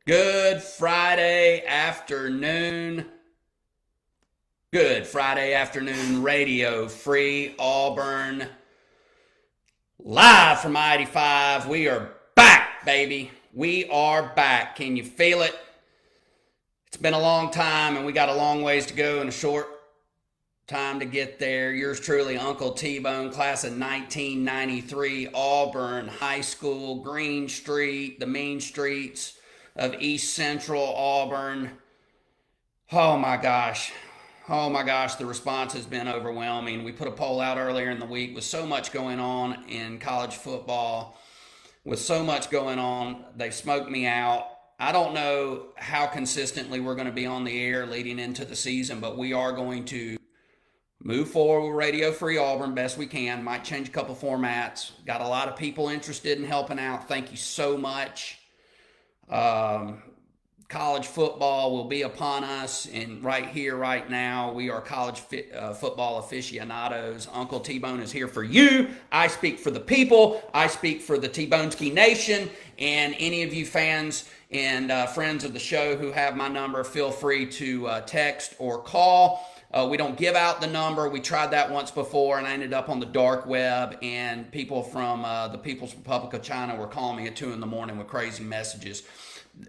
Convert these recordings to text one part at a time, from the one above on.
Good Friday afternoon. Good Friday afternoon, Radio Free Auburn. Live from I-85. We are back, baby. We are back. Can you feel it? It's been a long time and we got a long ways to go and a short time to get there. Yours truly, Uncle T-Bone, class of 1993, Auburn High School, Green Street, the main streets of East Central Auburn. Oh my gosh. Oh my gosh, the response has been overwhelming. We put a poll out earlier in the week with so much going on in college football. With so much going on, they smoked me out. I don't know how consistently we're going to be on the air leading into the season, but we are going to move forward with Radio Free Auburn best we can. Might change a couple formats. Got a lot of people interested in helping out. Thank you so much. College football will be upon us, and right here, right now, we are college football aficionados. Uncle T-Bone is here for you. I speak for the people. I speak for the T-Boneski Nation, and any of you fans and friends of the show who have my number, feel free to text or call. We don't give out the number. We tried that once before, and I ended up on the dark web, and people from the People's Republic of China were calling me at 2 in the morning with crazy messages.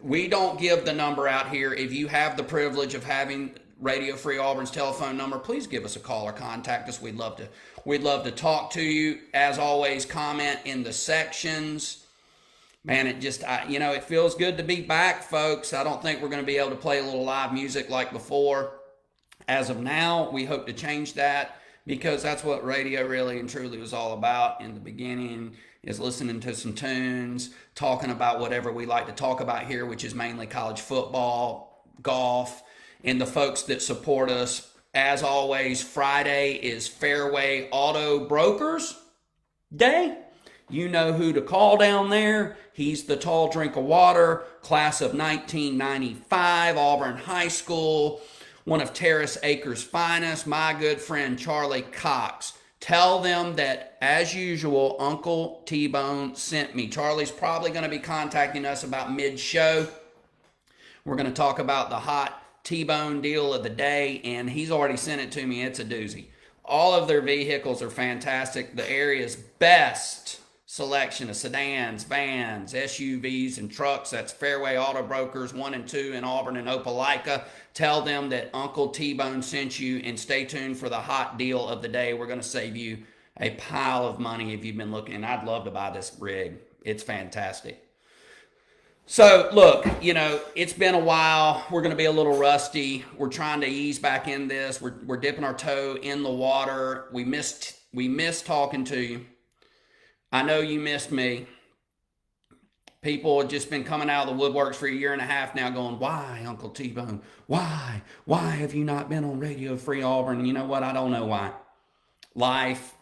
We don't give the number out here. If you have the privilege of having Radio Free Auburn's telephone number, please give us a call or contact us. We'd love to talk to you. As always, comment in the sections. Man, it feels good to be back, folks. I don't think we're going to be able to play a little live music like before. As of now, we hope to change that because that's what radio really and truly was all about in the beginning, is listening to some tunes, talking about whatever we like to talk about here, which is mainly college football, golf, and the folks that support us. As always, Friday is Fairway Auto Brokers Day. You know who to call down there. He's the tall drink of water, class of 1995, Auburn High School, one of Terrace Acres' finest, my good friend Charlie Cox. Tell them that, as usual, Uncle T-Bone sent me. Charlie's probably going to be contacting us about mid-show. We're going to talk about the hot T-Bone deal of the day, and he's already sent it to me. It's a doozy. All of their vehicles are fantastic. The area's best selection of sedans, vans, SUVs, and trucks. That's Fairway Auto Brokers 1 and 2 in Auburn and Opelika. Tell them that Uncle T-Bone sent you, and stay tuned for the hot deal of the day. We're going to save you a pile of money if you've been looking. I'd love to buy this rig. It's fantastic. So, look, it's been a while. We're going to be a little rusty. We're trying to ease back in this. We're dipping our toe in the water. We missed talking to you. I know you missed me. People have just been coming out of the woodworks for a year and a half now going, why, Uncle T-Bone? Why? Why have you not been on Radio Free Auburn? And you know what? I don't know why. Life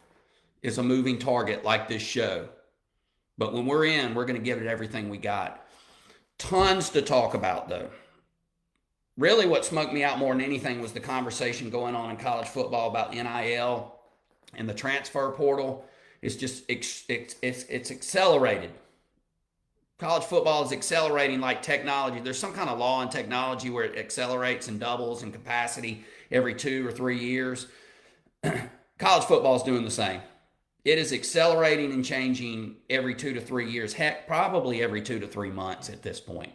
is a moving target like this show. But when we're in, we're going to give it everything we got. Tons to talk about, though. Really what smoked me out more than anything was the conversation going on in college football about NIL and the transfer portal. It's just, it's accelerated. College football is accelerating like technology. There's some kind of law in technology where it accelerates and doubles in capacity every 2 or 3 years. College football is doing the same. It is accelerating and changing every 2 to 3 years. Heck, probably every 2 to 3 months at this point.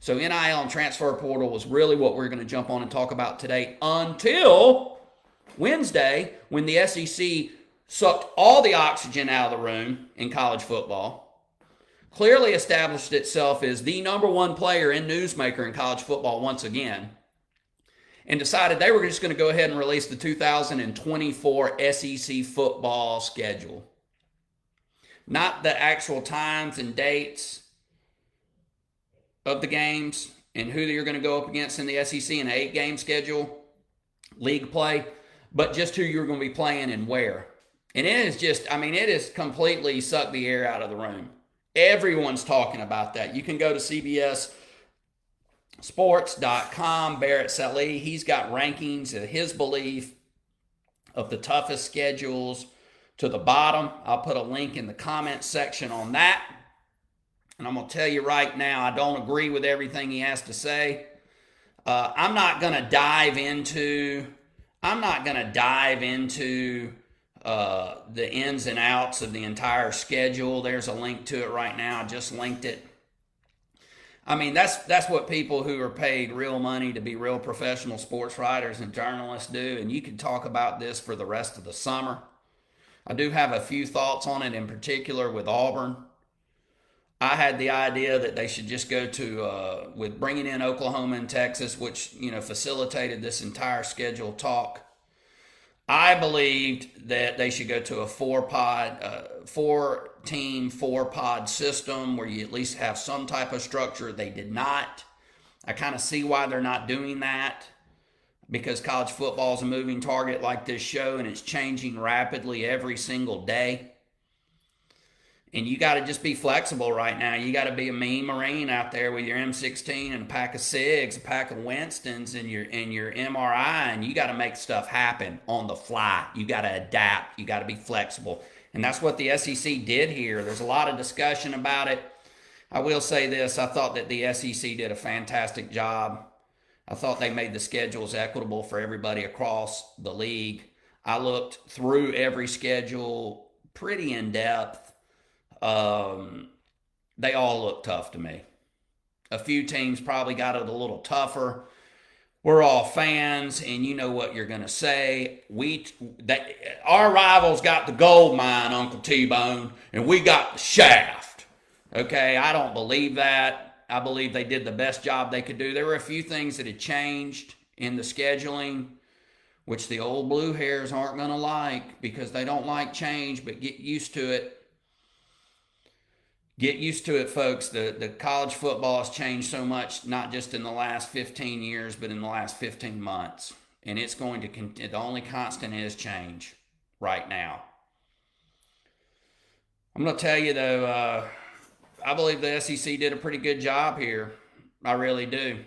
So NIL and transfer portal was really what we're going to jump on and talk about today until Wednesday, when the SEC sucked all the oxygen out of the room in college football, clearly established itself as the number one player and newsmaker in college football once again, and decided they were just going to go ahead and release the 2024 SEC football schedule. Not the actual times and dates of the games and who you're going to go up against in the SEC in an 8-game schedule, league play, but just who you're going to be playing and where. And it is just, it has completely sucked the air out of the room. Everyone's talking about that. You can go to CBS Sports.com, Barrett Sallee. He's got rankings of his belief of the toughest schedules to the bottom. I'll put a link in the comments section on that. And I'm going to tell you right now, I don't agree with everything he has to say. I'm not going to dive into the ins and outs of the entire schedule. There's a link to it right now. I just linked it. I mean, that's what people who are paid real money to be real professional sports writers and journalists do. And you could talk about this for the rest of the summer. I do have a few thoughts on it, in particular with Auburn. I had the idea that they should just go to, with bringing in Oklahoma and Texas, which, facilitated this entire schedule talk. I believed that they should go to a four-team, four-pod system where you at least have some type of structure. They did not. I kind of see why they're not doing that, because college football is a moving target like this show, and it's changing rapidly every single day. And you got to just be flexible right now. You got to be a mean Marine out there with your M16 and a pack of SIGs, a pack of Winstons, and your MRI, and you got to make stuff happen on the fly. You got to adapt. You got to be flexible. And that's what the SEC did here. There's a lot of discussion about it. I will say this. I thought that the SEC did a fantastic job. I thought they made the schedules equitable for everybody across the league. I looked through every schedule pretty in depth. They all look tough to me. A few teams probably got it a little tougher. We're all fans, and you know what you're going to say. Our rivals got the gold mine, Uncle T-Bone, and we got the shaft. Okay, I don't believe that. I believe they did the best job they could do. There were a few things that had changed in the scheduling, which the old blue hairs aren't going to like, because they don't like change, but get used to it. Get used to it, folks. The college football has changed so much, not just in the last 15 years, but in the last 15 months. And it's going to continue. The only constant is change right now. I'm going to tell you, though, I believe the SEC did a pretty good job here. I really do.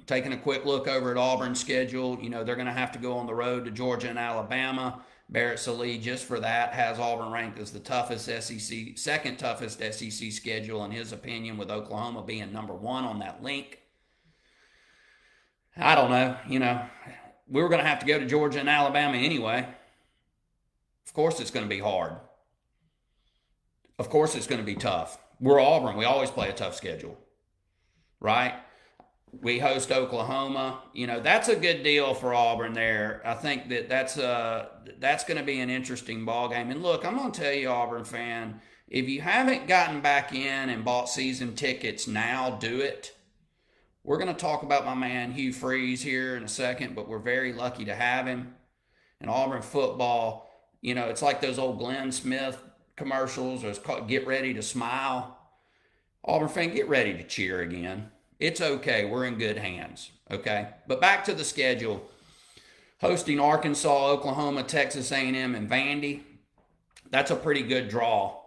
Taking a quick look over at Auburn's schedule, they're going to have to go on the road to Georgia and Alabama. Barrett Sallee, just for that, has Auburn ranked as the toughest second toughest SEC schedule in his opinion, with Oklahoma being number 1 on that link. I don't know. We were going to have to go to Georgia and Alabama anyway. Of course it's going to be hard. Of course it's going to be tough. We're Auburn. We always play a tough schedule, right? We host Oklahoma. That's a good deal for Auburn there. I think that's going to be an interesting ball game. And look, I'm going to tell you, Auburn fan, if you haven't gotten back in and bought season tickets, now do it. We're going to talk about my man Hugh Freeze here in a second, but we're very lucky to have him. And Auburn football, it's like those old Glenn Smith commercials. It's called Get Ready to Smile. Auburn fan, get ready to cheer again. It's okay. We're in good hands, okay? But back to the schedule. Hosting Arkansas, Oklahoma, Texas A&M, and Vandy. That's a pretty good draw.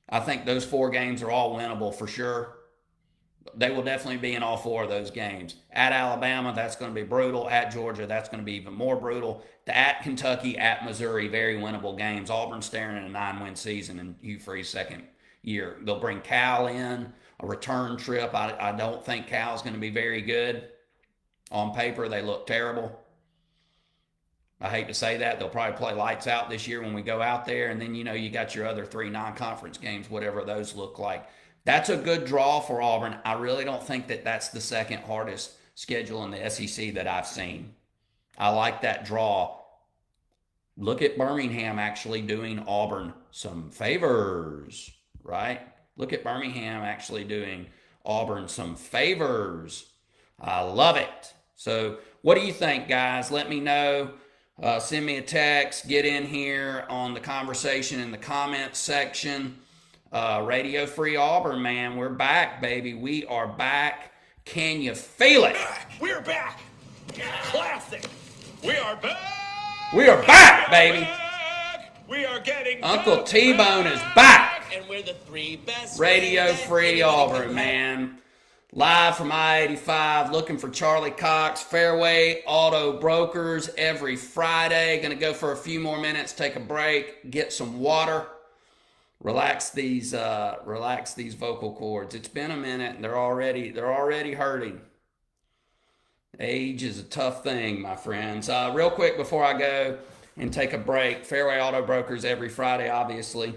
I think those 4 games are all winnable for sure. They will definitely be in all 4 of those games. At Alabama, that's going to be brutal. At Georgia, that's going to be even more brutal. At Kentucky, at Missouri, very winnable games. Auburn staring at a 9-win season in Hugh Freeze's second year. They'll bring Cal in. A return trip. I don't think Cal's going to be very good. On paper, they look terrible. I hate to say that. They'll probably play lights out this year when we go out there. And then, you got your other 3 non-conference games, whatever those look like. That's a good draw for Auburn. I really don't think that that's the second hardest schedule in the SEC that I've seen. I like that draw. Look at Birmingham actually doing Auburn some favors, right? Look at Birmingham actually doing Auburn some favors. I love it. So what do you think, guys? Let me know. Send me a text. Get in here on the conversation in the comments section. Radio Free Auburn, man. We're back, baby. We are back. Can you feel it? We're back. Classic. We are back. We are back, baby. We are getting Uncle T-Bone is back. And we're the 3 best. Radio Free Auburn, man. Live from I-85, looking for Charlie Cox. Fairway Auto Brokers every Friday. Going to go for a few more minutes, take a break, get some water. Relax these vocal cords. It's been a minute, and they're already hurting. Age is a tough thing, my friends. Real quick before I go and take a break, Fairway Auto Brokers every Friday, obviously.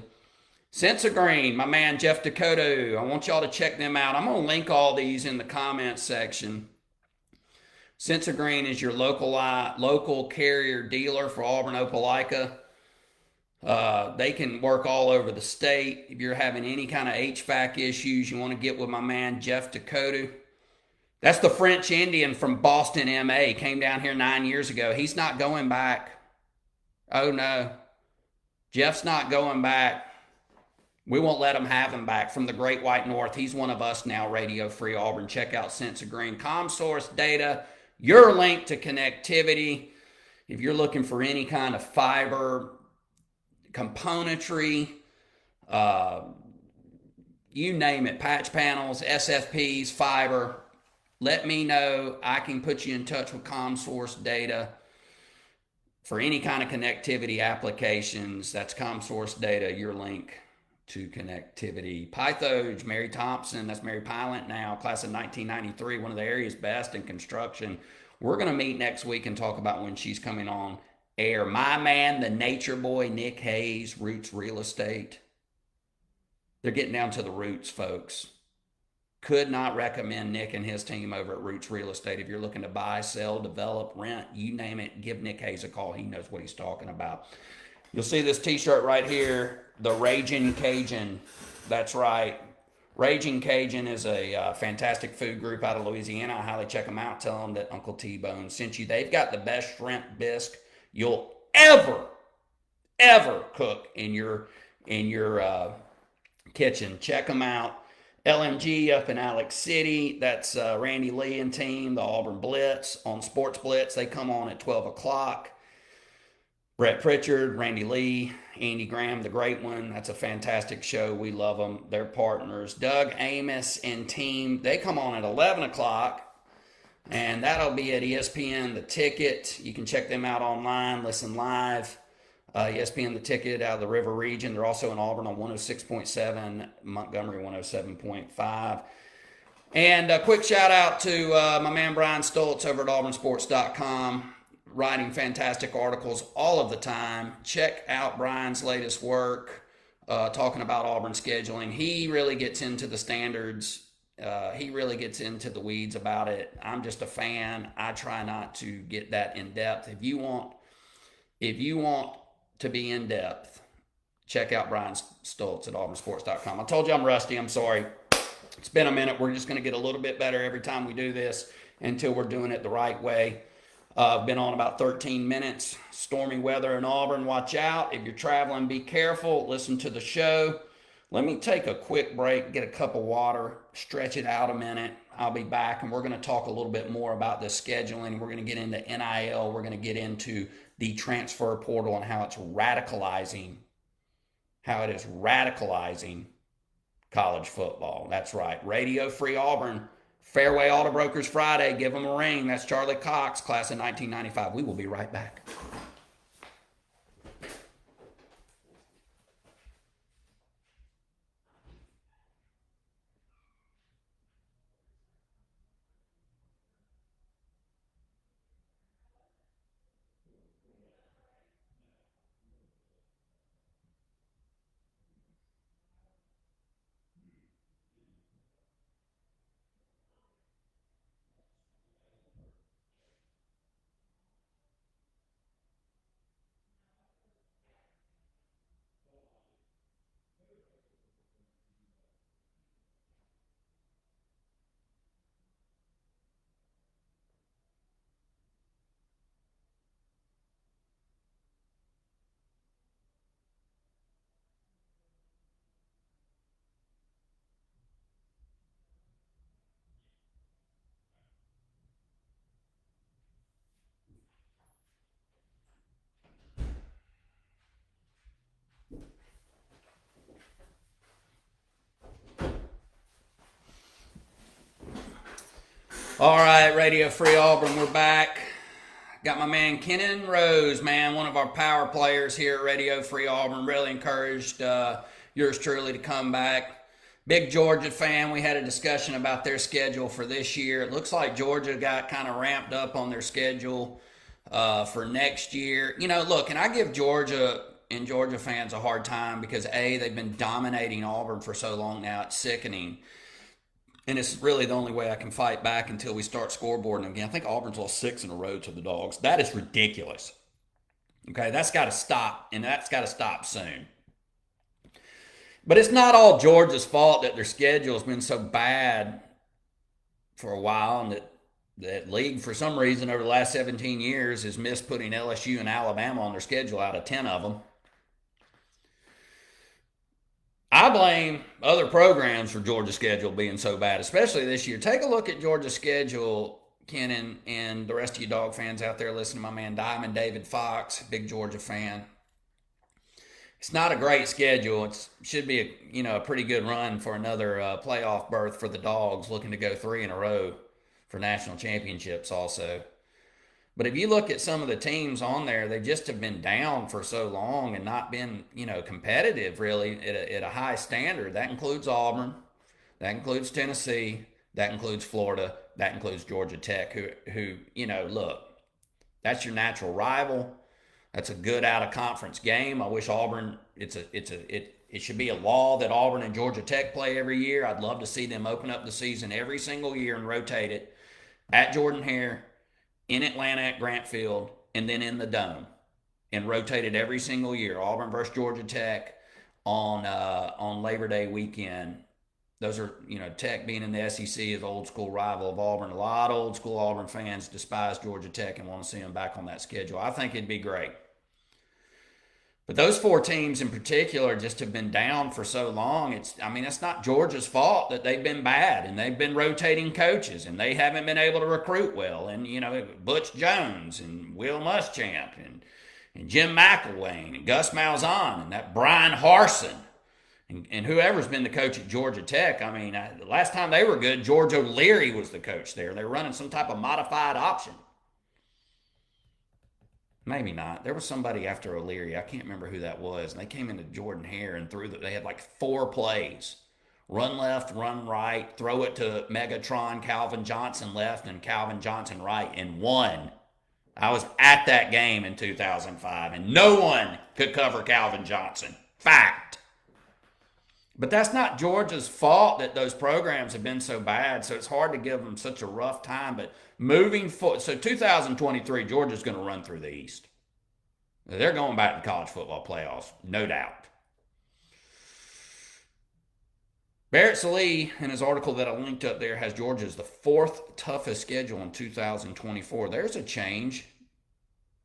Sense of Green, my man Jeff Dakota. I want y'all to check them out. I'm going to link all these in the comments section. Sense of Green is your local carrier dealer for Auburn, Opelika. They can work all over the state. If you're having any kind of HVAC issues, you want to get with my man Jeff Dakota. That's the French Indian from Boston, MA. Came down here 9 years ago. He's not going back. Oh, no. Jeff's not going back. We won't let him have him back. From the Great White North, he's one of us now, Radio Free Auburn. Check out Sense of Green. ComSource Data, your link to connectivity. If you're looking for any kind of fiber, componentry, you name it, patch panels, SFPs, fiber, let me know. I can put you in touch with ComSource Data for any kind of connectivity applications. That's ComSource Data, your link to connectivity. Pythage, Mary Thompson, that's Mary Pilot now, class of 1993, one of the area's best in construction. We're going to meet next week and talk about when she's coming on air. My man, the nature boy, Nick Hayes, Roots Real Estate. They're getting down to the roots, folks. Could not recommend Nick and his team over at Roots Real Estate. If you're looking to buy, sell, develop, rent, you name it, give Nick Hayes a call. He knows what he's talking about. You'll see this t-shirt right here, the Raging Cajun. That's right. Raging Cajun is a fantastic food group out of Louisiana. I highly check them out. Tell them that Uncle T-Bone sent you. They've got the best shrimp bisque you'll ever cook in your kitchen. Check them out. LMG up in Alex City. That's Randy Lee and team, the Auburn Blitz on Sports Blitz. They come on at 12 o'clock. Brett Pritchard, Randy Lee, Andy Graham, the great one. That's a fantastic show. We love them. They're partners. Doug Amos and team, they come on at 11 o'clock. And that'll be at ESPN The Ticket. You can check them out online, listen live. ESPN The Ticket out of the River Region. They're also in Auburn on 106.7, Montgomery 107.5. And a quick shout out to my man Brian Stoltz over at auburnsports.com, writing fantastic articles all of the time. Check out Brian's latest work, talking about Auburn scheduling. He really gets into the standards. He really gets into the weeds about it. I'm just a fan. I try not to get that in depth. If you want to be in depth, check out Brian Stoltz at auburnsports.com. I told you I'm rusty. I'm sorry. It's been a minute. We're just going to get a little bit better every time we do this until we're doing it the right way. I've been on about 13 minutes. Stormy weather in Auburn. Watch out. If you're traveling, be careful. Listen to the show. Let me take a quick break, get a cup of water, stretch it out a minute. I'll be back, and we're going to talk a little bit more about the scheduling. We're going to get into NIL. We're going to get into the transfer portal and how it is radicalizing college football. That's right. Radio Free Auburn, Fairway Auto Brokers Friday. Give them a ring. That's Charlie Cox, class of 1995. We will be right back. All right, Radio Free Auburn, we're back. Got my man Kenan Rose, man, one of our power players here at Radio Free Auburn. Really encouraged yours truly to come back. Big Georgia fan. We had a discussion about their schedule for this year. It looks like Georgia got kind of ramped up on their schedule for next year. You know, look, and I give Georgia and Georgia fans a hard time because A, they've been dominating Auburn for so long now, it's sickening. And it's really the only way I can fight back until we start scoreboarding again. I think Auburn's lost 6 in a row to the Dogs. That is ridiculous. Okay, that's got to stop, and that's got to stop soon. But it's not all Georgia's fault that their schedule has been so bad for a while, and that league, for some reason, over the last 17 years has missed putting LSU and Alabama on their schedule out of 10 of them. I blame other programs for Georgia's schedule being so bad, especially this year. Take a look at Georgia's schedule, Ken, and the rest of you Dog fans out there listening to my man Diamond David Fox, big Georgia fan. It's not a great schedule. It should be a pretty good run for another playoff berth for the Dogs, looking to go 3 in a row for national championships also. But if you look at some of the teams on there, they just have been down for so long and not been, competitive really at a high standard. That includes Auburn, that includes Tennessee, that includes Florida, that includes Georgia Tech, who look, that's your natural rival. That's a good out of conference game. I wish Auburn. It should be a law that Auburn and Georgia Tech play every year. I'd love to see them open up the season every single year and rotate it at Jordan-Hare, in Atlanta at Grant Field, and then in the Dome, and rotate it every single year. Auburn versus Georgia Tech on Labor Day weekend. Those are, Tech being in the SEC is old school rival of Auburn. A lot of old school Auburn fans despise Georgia Tech and want to see them back on that schedule. I think it'd be great. But those 4 teams in particular just have been down for so long. It's not Georgia's fault that they've been bad and they've been rotating coaches and they haven't been able to recruit well. And, Butch Jones and Will Muschamp and Jim McElwain and Gus Malzahn and that Brian Harsin and whoever's been the coach at Georgia Tech. The last time they were good, George O'Leary was the coach there. They were running some type of modified option. Maybe not. There was somebody after O'Leary. I can't remember who that was. And they came into Jordan-Hare and they had like 4 plays. Run left, run right, throw it to Megatron, Calvin Johnson left, and Calvin Johnson right, and won. I was at that game in 2005, and no one could cover Calvin Johnson. Fact. But that's not Georgia's fault that those programs have been so bad, so it's hard to give them such a rough time. But moving forward, so 2023, Georgia's going to run through the East. They're going back to college football playoffs, no doubt. Barrett Salee, in his article that I linked up there, has Georgia as the 4th toughest schedule in 2024. There's a change.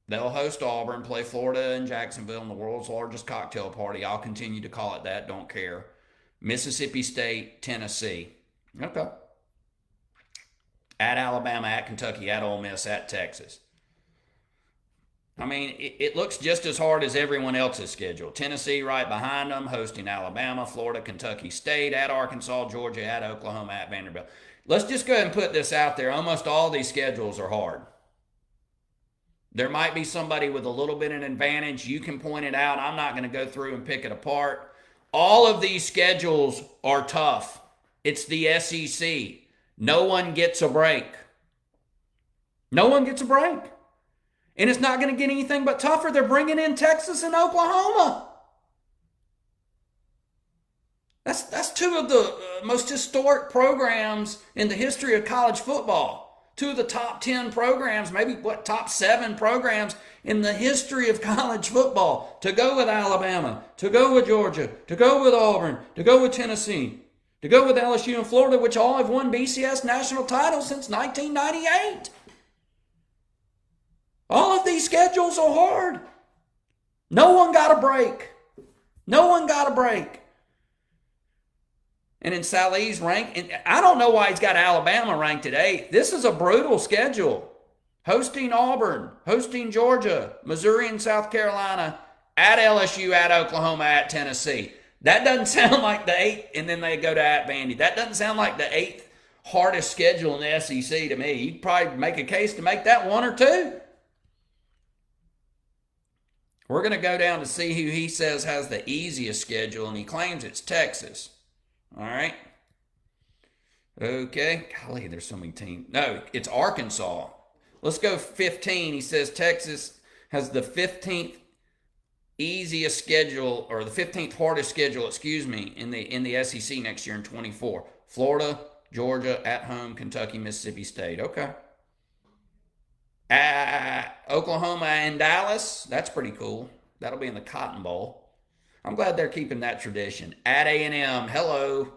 They'll host Auburn, play Florida and Jacksonville in the world's largest cocktail party. I'll continue to call it that, don't care. Mississippi State, Tennessee. Okay. At Alabama, at Kentucky, at Ole Miss, at Texas. It looks just as hard as everyone else's schedule. Tennessee right behind them, hosting Alabama, Florida, Kentucky State, at Arkansas, Georgia, at Oklahoma, at Vanderbilt. Let's just go ahead and put this out there. Almost all these schedules are hard. There might be somebody with a little bit of an advantage. You can point it out. I'm not going to go through and pick it apart. All of these schedules are tough. It's the SEC. No one gets a break. No one gets a break. And it's not going to get anything but tougher. They're bringing in Texas and Oklahoma. That's 2 of the most historic programs in the history of college football. 2 of the top 10 programs, maybe top 7 programs in the history of college football. To go with Alabama, to go with Georgia, to go with Auburn, to go with Tennessee, to go with LSU and Florida, which all have won BCS national titles since 1998. All of these schedules are hard. No one got a break. No one got a break. And in Salee's rank, and I don't know why he's got Alabama ranked at 8th. This is a brutal schedule. Hosting Auburn, hosting Georgia, Missouri and South Carolina, at LSU, at Oklahoma, at Tennessee. That doesn't sound like the 8th, and then they go to at Vandy. That doesn't sound like the 8th hardest schedule in the SEC to me. You'd probably make a case to make that 1 or 2. We're going to go down to see who he says has the easiest schedule, and he claims it's Texas. All right. Okay. Golly, there's so many teams. No, it's Arkansas. Let's go 15. He says Texas has the 15th easiest schedule, or the 15th hardest schedule, excuse me, in the SEC next year in 24. Florida, Georgia, at home, Kentucky, Mississippi State. Okay. Oklahoma and Dallas. That's pretty cool. That'll be in the Cotton Bowl. I'm glad they're keeping that tradition. At A&M, hello.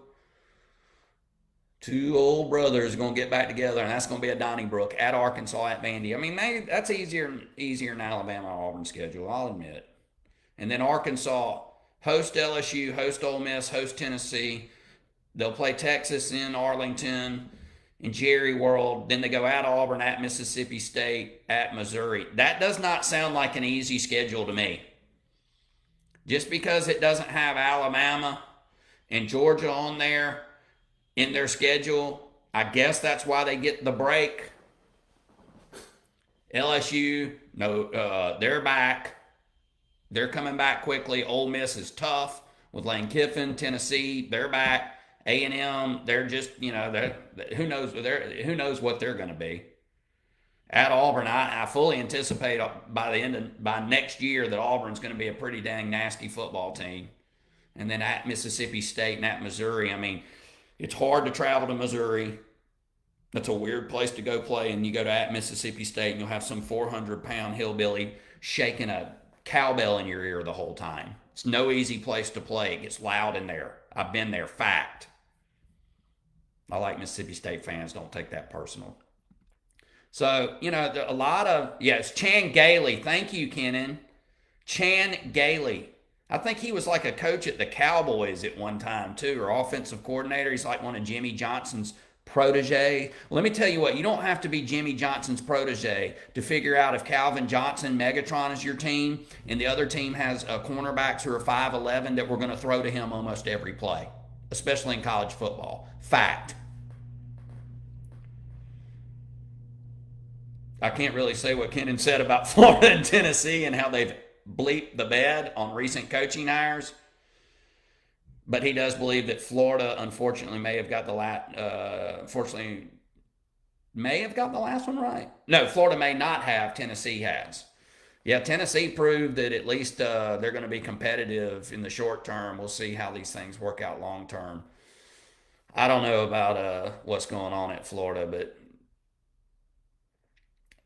Two old brothers are going to get back together, and that's going to be at Donnybrook. At Arkansas, at Vandy. I mean, maybe that's easier than Alabama or Auburn schedule, I'll admit. And then Arkansas, host LSU, host Ole Miss, host Tennessee. They'll play Texas in Arlington, in Jerry World. Then they go at Auburn, at Mississippi State, at Missouri. That does not sound like an easy schedule to me. Just because it doesn't have Alabama and Georgia on there in their schedule, I guess that's why they get the break. LSU, no, they're back. They're coming back quickly. Ole Miss is tough with Lane Kiffin. Tennessee, they're back. A&M, they're just, who knows what they're going to be. At Auburn, I fully anticipate by next year that Auburn's going to be a pretty dang nasty football team. And then at Mississippi State and at Missouri, I mean, it's hard to travel to Missouri. That's a weird place to go play. And you go to at Mississippi State and you'll have some 400-pound hillbilly shaking a cowbell in your ear the whole time. It's no easy place to play. It gets loud in there. I've been there. Fact. I like Mississippi State fans. Don't take that personal. So, a lot of, it's Chan Gailey. Thank you, Kenan. Chan Gailey. I think he was like a coach at the Cowboys at one time, too, or offensive coordinator. He's like one of Jimmy Johnson's protege. Let me tell you what, you don't have to be Jimmy Johnson's protege to figure out if Calvin Johnson, Megatron, is your team, and the other team has cornerbacks who are 5'11" that we're going to throw to him almost every play, especially in college football. Fact. I can't really say what Kenan said about Florida and Tennessee and how they've bleeped the bed on recent coaching hires. But he does believe that Florida, unfortunately, may have got the last one right. No, Florida may not have. Tennessee has. Yeah, Tennessee proved that at least they're going to be competitive in the short term. We'll see how these things work out long term. I don't know about what's going on at Florida, but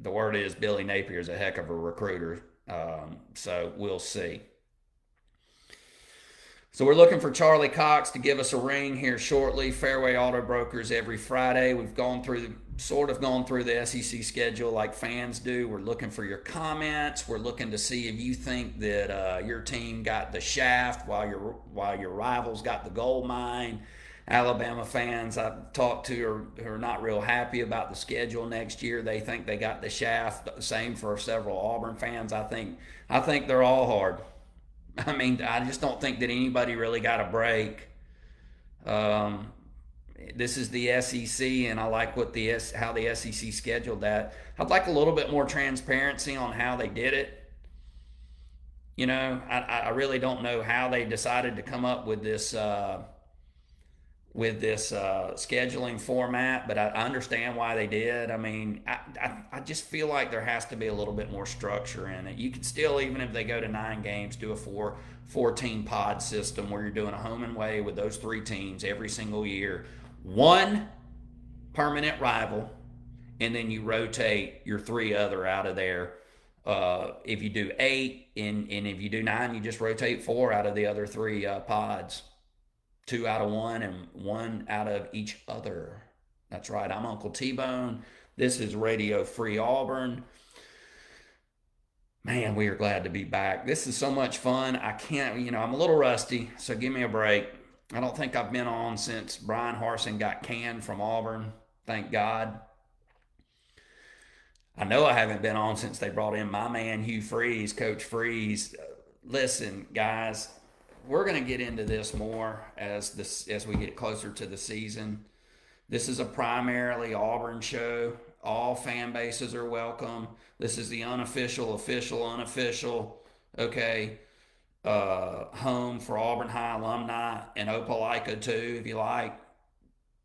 the word is Billy Napier is a heck of a recruiter. So we'll see. So we're looking for Charlie Cox to give us a ring here shortly. Fairway Auto Brokers every Friday. We've gone through the SEC schedule like fans do. We're looking for your comments. We're looking to see if you think that your team got the shaft while your rivals got the gold mine. Alabama fans I've talked to are not real happy about the schedule next year. They think they got the shaft. Same for several Auburn fans. I think they're all hard. I mean, I just don't think that anybody really got a break. This is the SEC, and I like how the SEC scheduled that. I'd like a little bit more transparency on how they did it. I really don't know how they decided to come up with this scheduling format, but I understand why they did. I mean, I just feel like there has to be a little bit more structure in it. You could still, even if they go to 9 games, do a 4-team pod system where you're doing a home and away with those 3 teams every single year. 1 permanent rival, and then you rotate your 3 other out of there. If you do 8, and if you do 9, you just rotate 4 out of the other 3 pods. 2 out of 1 and 1 out of each other. That's right. I'm Uncle T-Bone. This is Radio Free Auburn. Man, we are glad to be back. This is so much fun. I'm a little rusty, so give me a break. I don't think I've been on since Brian Harsin got canned from Auburn. Thank God. I know I haven't been on since they brought in my man Hugh Freeze, Coach Freeze. Listen, guys, we're going to get into this more as we get closer to the season. This is a primarily Auburn show. All fan bases are welcome. This is the unofficial, official, unofficial okay, home for Auburn High alumni and Opelika too, if you like.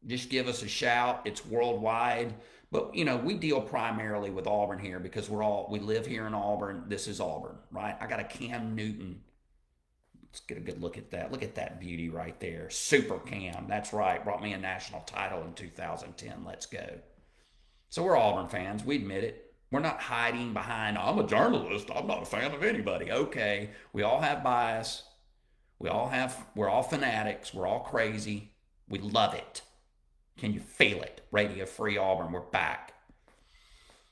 Just give us a shout. It's worldwide. But you know, we deal primarily with Auburn here because we live here in Auburn. This is Auburn, right? I got a Cam Newton. Let's get a good look at that. Look at that beauty right there. Super Cam. That's right. Brought me a national title in 2010. Let's go. So we're Auburn fans. We admit it. We're not hiding behind, I'm a journalist. I'm not a fan of anybody. Okay. We all have bias. We're all fanatics. We're all crazy. We love it. Can you feel it? Radio Free Auburn. We're back.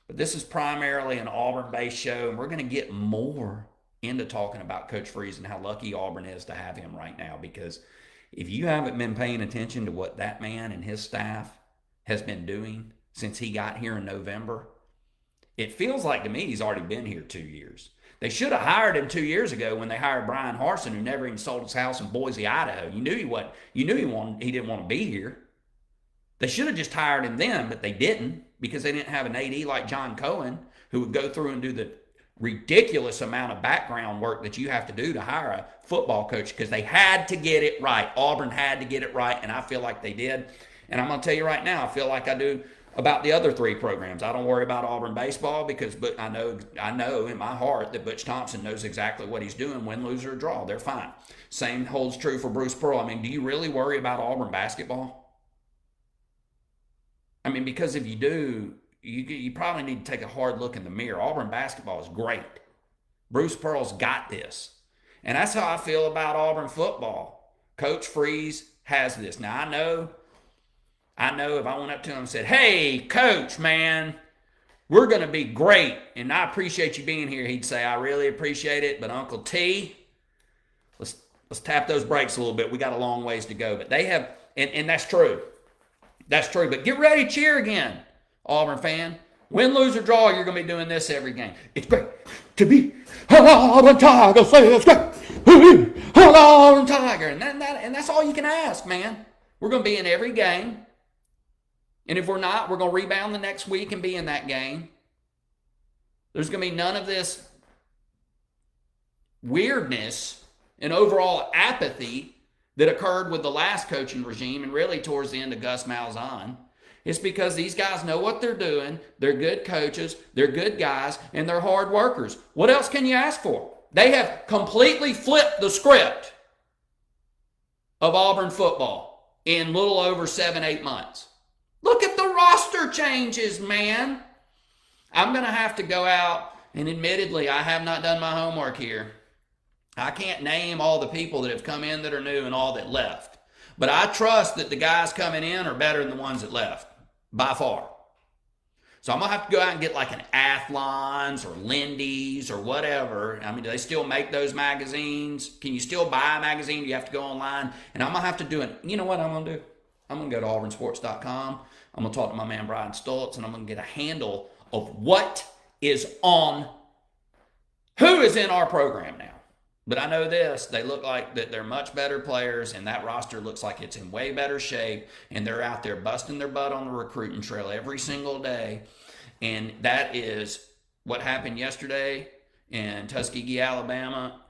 But this is primarily an Auburn-based show, and we're going to get more into talking about Coach Freeze and how lucky Auburn is to have him right now. Because if you haven't been paying attention to what that man and his staff has been doing since he got here in November, it feels like to me he's already been here 2 years. They should have hired him 2 years ago when they hired Brian Harsin, who never even sold his house in Boise, Idaho. You knew he didn't want to be here. They should have just hired him then, but they didn't because they didn't have an AD like John Cohen who would go through and do the ridiculous amount of background work that you have to do to hire a football coach because they had to get it right. Auburn had to get it right, and I feel like they did. And I'm going to tell you right now, I feel like I do about the other three programs. I don't worry about Auburn baseball because I know in my heart that Butch Thompson knows exactly what he's doing, win, lose, or draw. They're fine. Same holds true for Bruce Pearl. I mean, do you really worry about Auburn basketball? I mean, because if you do, you probably need to take a hard look in the mirror. Auburn basketball is great. Bruce Pearl's got this. And that's how I feel about Auburn football. Coach Freeze has this. Now, I know if I went up to him and said, hey, Coach, man, we're going to be great, and I appreciate you being here, he'd say, I really appreciate it, but Uncle T, let's tap those brakes a little bit. We got a long ways to go. But they have, and that's true. That's true, but get ready to cheer again, Auburn fan. Win, lose, or draw, you're going to be doing this every game. It's great to be an Auburn Tiger. Say it's great to be an Auburn Tiger. And that's all you can ask, man. We're going to be in every game. And if we're not, we're going to rebound the next week and be in that game. There's going to be none of this weirdness and overall apathy that occurred with the last coaching regime and really towards the end of Gus Malzahn. It's because these guys know what they're doing. They're good coaches. They're good guys. And they're hard workers. What else can you ask for? They have completely flipped the script of Auburn football in little over 7-8 months. Look at the roster changes, man. I'm going to have to go out, and admittedly, I have not done my homework here. I can't name all the people that have come in that are new and all that left. But I trust that the guys coming in are better than the ones that left, by far. So I'm going to have to go out and get like an Athlons or Lindy's or whatever. I mean, do they still make those magazines? Can you still buy a magazine? Do you have to go online? And I'm going to have to do it. You know what I'm going to do? I'm going to go to auburnsports.com. I'm going to talk to my man Brian Stoltz, and I'm going to get a handle of what is on, who is in our program now. But I know this, they look like that they're much better players, and that roster looks like it's in way better shape, and they're out there busting their butt on the recruiting trail every single day. And that is what happened yesterday in Tuskegee, Alabama.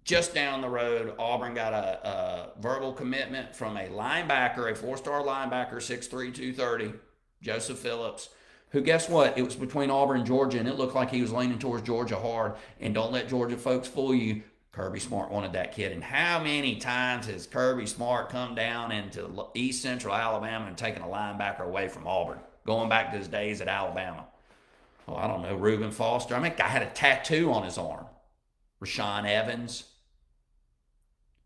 Just down the road, Auburn got a verbal commitment from a linebacker, a four-star linebacker, 6'3", 230, Joseph Phillips, who, guess what? It was between Auburn and Georgia, and it looked like he was leaning towards Georgia hard. And don't let Georgia folks fool you. Kirby Smart wanted that kid. And how many times has Kirby Smart come down into East Central Alabama and taken a linebacker away from Auburn, going back to his days at Alabama? Oh, I don't know, Reuben Foster. I mean, that guy had a tattoo on his arm. Rashawn Evans.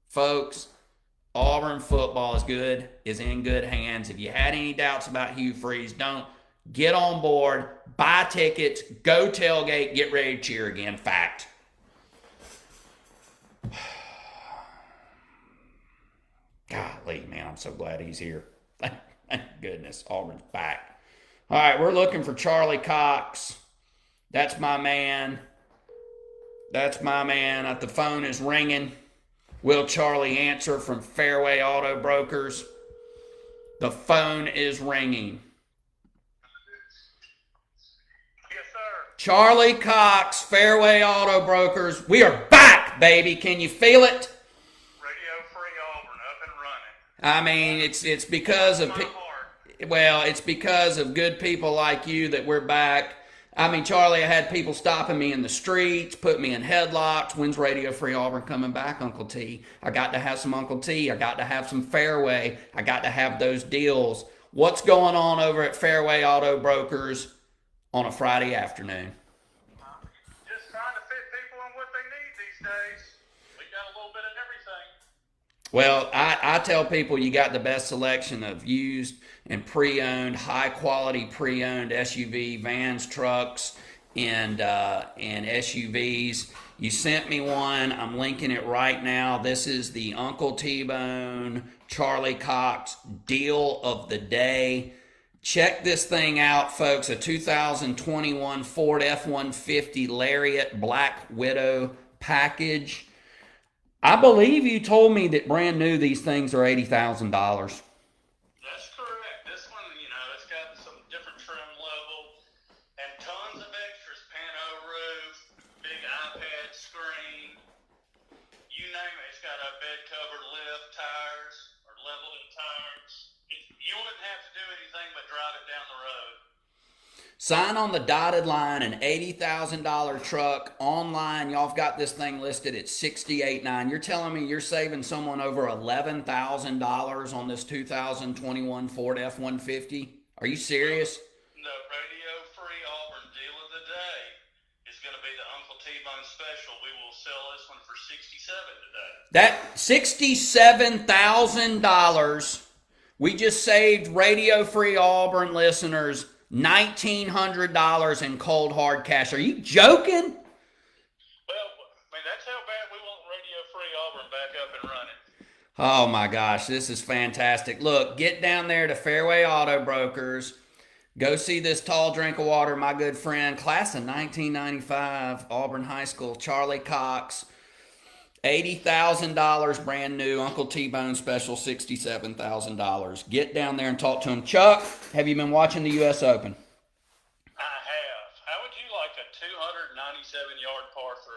Folks, Auburn football is in good hands. If you had any doubts about Hugh Freeze, don't. Get on board, buy tickets, go tailgate, get ready to cheer again. Fact. Golly, man, I'm so glad he's here. Thank goodness, Auburn's back. All right, we're looking for Charlie Cox. That's my man. The phone is ringing. Will Charlie answer from Fairway Auto Brokers? The phone is ringing. Charlie Cox, Fairway Auto Brokers. We are back, baby. Can you feel it? Radio Free Auburn, up and running. I mean, it's because of it's because of good people like you that we're back. I mean, Charlie, I had people stopping me in the streets, put me in headlocks. When's Radio Free Auburn coming back, Uncle T? I got to have some Uncle T. I got to have some Fairway. I got to have those deals. What's going on over at Fairway Auto Brokers on a Friday afternoon? Just trying to fit people on what they need these days. We got a little bit of everything. Well, I tell people you got the best selection of used and pre-owned, high-quality pre-owned SUV, vans, trucks, and SUVs. You sent me one. I'm linking it right now. This is the Uncle T-Bone Charlie Cox deal of the day. Check this thing out, folks. A 2021 Ford F-150 Lariat Black Widow package. I believe you told me that brand new these things are $80,000. That's correct. This one, it's got some different trim level and tons of extras. Pano roof, big iPad screen, you name it. It's got a bed cover, lift tires, or leveling tires. You wouldn't have to do anything but drive it down the road. Sign on the dotted line, an $80,000 truck online. Y'all have got this thing listed at $68,900. You're telling me you're saving someone over $11,000 on this 2021 Ford F-150? Are you serious? The Radio Free Auburn deal of the day is going to be the Uncle T-Bone special. We will sell this one for $67,000 today. That $67,000. We just saved Radio Free Auburn listeners $1,900 in cold hard cash. Are you joking? Well, that's how bad we want Radio Free Auburn back up and running. Oh my gosh, this is fantastic. Look, get down there to Fairway Auto Brokers. Go see this tall drink of water, my good friend, class of 1995, Auburn High School, Charlie Cox. $80,000 brand new, Uncle T-Bone special, $67,000. Get down there and talk to him. Chuck, have you been watching the U.S. Open? I have. How would you like a 297-yard par 3?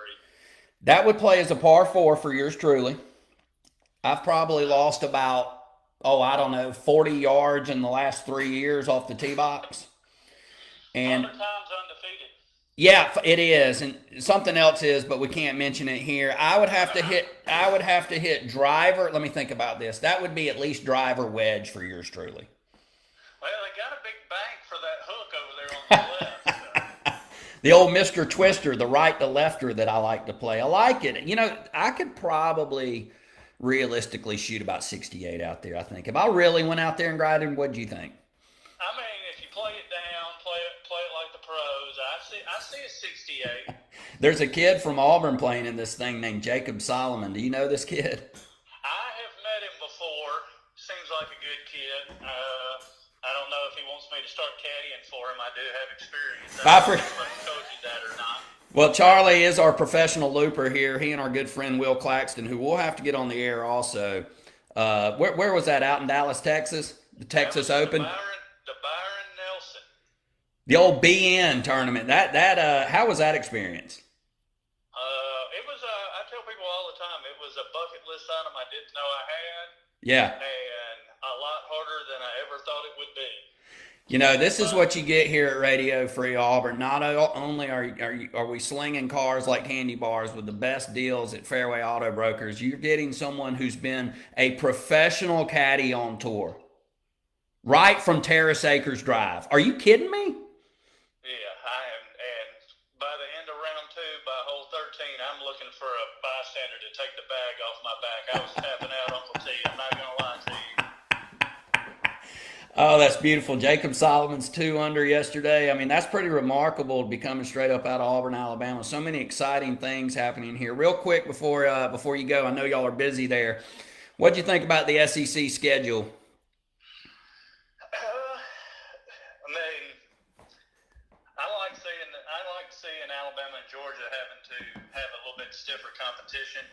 That would play as a par 4 for yours truly. I've probably lost about, 40 yards in the last 3 years off the tee box. And 100 times undefeated. yeah, it is, and something else is, but we can't mention it here. I would have to hit driver. Let me think about this. That would be at least driver wedge for yours truly. Well, they got a big bank for that hook over there on the left. So. The old Mr. Twister, the right to lefter that I like to play. I like it. I could probably realistically shoot about 68 out there, I think. If I really went out there and grinded, what do you think? I mean, if you play it down, play it like the pros, I see a 68. There's a kid from Auburn playing in this thing named Jacob Solomon. Do you know this kid? I have met him before. Seems like a good kid. I don't know if he wants me to start caddying for him. I do have experience. I don't know if I told you that or not. Well, Charlie is our professional looper here. He and our good friend Will Claxton, who we'll have to get on the air also. Where was that? Out in Dallas, Texas? The Texas Open? The Byron Nelson. The old BN tournament. How was that experience? It was, I tell people all the time, it was a bucket list item I didn't know I had. Yeah. And a lot harder than I ever thought it would be. This is what you get here at Radio Free Auburn. Not only are we slinging cars like candy bars with the best deals at Fairway Auto Brokers, you're getting someone who's been a professional caddy on tour. Right from Terrace Acres Drive. Are you kidding me? Yeah, I am. And by the end of round 2, by hole 13, I'm looking for a bystander to take the bag off my back. I was tapping out Uncle T. I'm not going to lie to you. Oh, that's beautiful. Jacob Solomon's 2 under yesterday. I mean, that's pretty remarkable to be coming straight up out of Auburn, Alabama. So many exciting things happening here. Real quick before you go, I know y'all are busy there. What'd you think about the SEC schedule? I like seeing Alabama and Georgia having to have a little bit stiffer competition.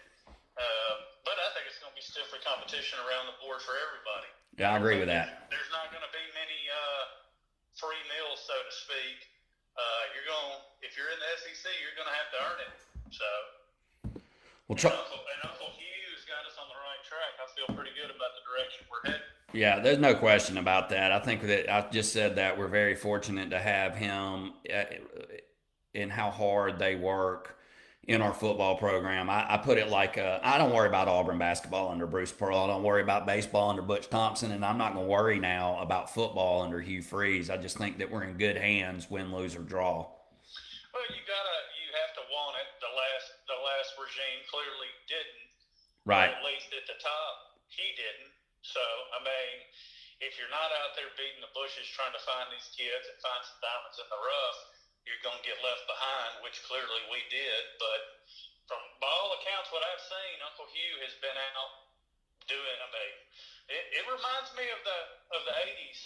But I think it's going to be stiffer competition around the board for everybody. Yeah, I agree with that. There's not going to be many free meals, so to speak. If you're in the SEC, you're gonna have to earn it. So, Well, Uncle Hugh's got us on the right track. I feel pretty good about the direction we're headed. yeah, there's no question about that. I think that I just said that we're very fortunate to have him in how hard they work in our football program. I put it like I don't worry about Auburn basketball under Bruce Pearl. I don't worry about baseball under Butch Thompson, and I'm not going to worry now about football under Hugh Freeze. I just think that we're in good hands, win, lose, or draw. Well, you have to want it. The last regime clearly didn't. Right. At least at the top, he didn't. So, I mean, if you're not out there beating the bushes trying to find these kids and find some diamonds in the rough, you're going to get left behind, which clearly we did. But by all accounts, what I've seen, Uncle Hugh has been out doing. I mean, it reminds me of the '80s.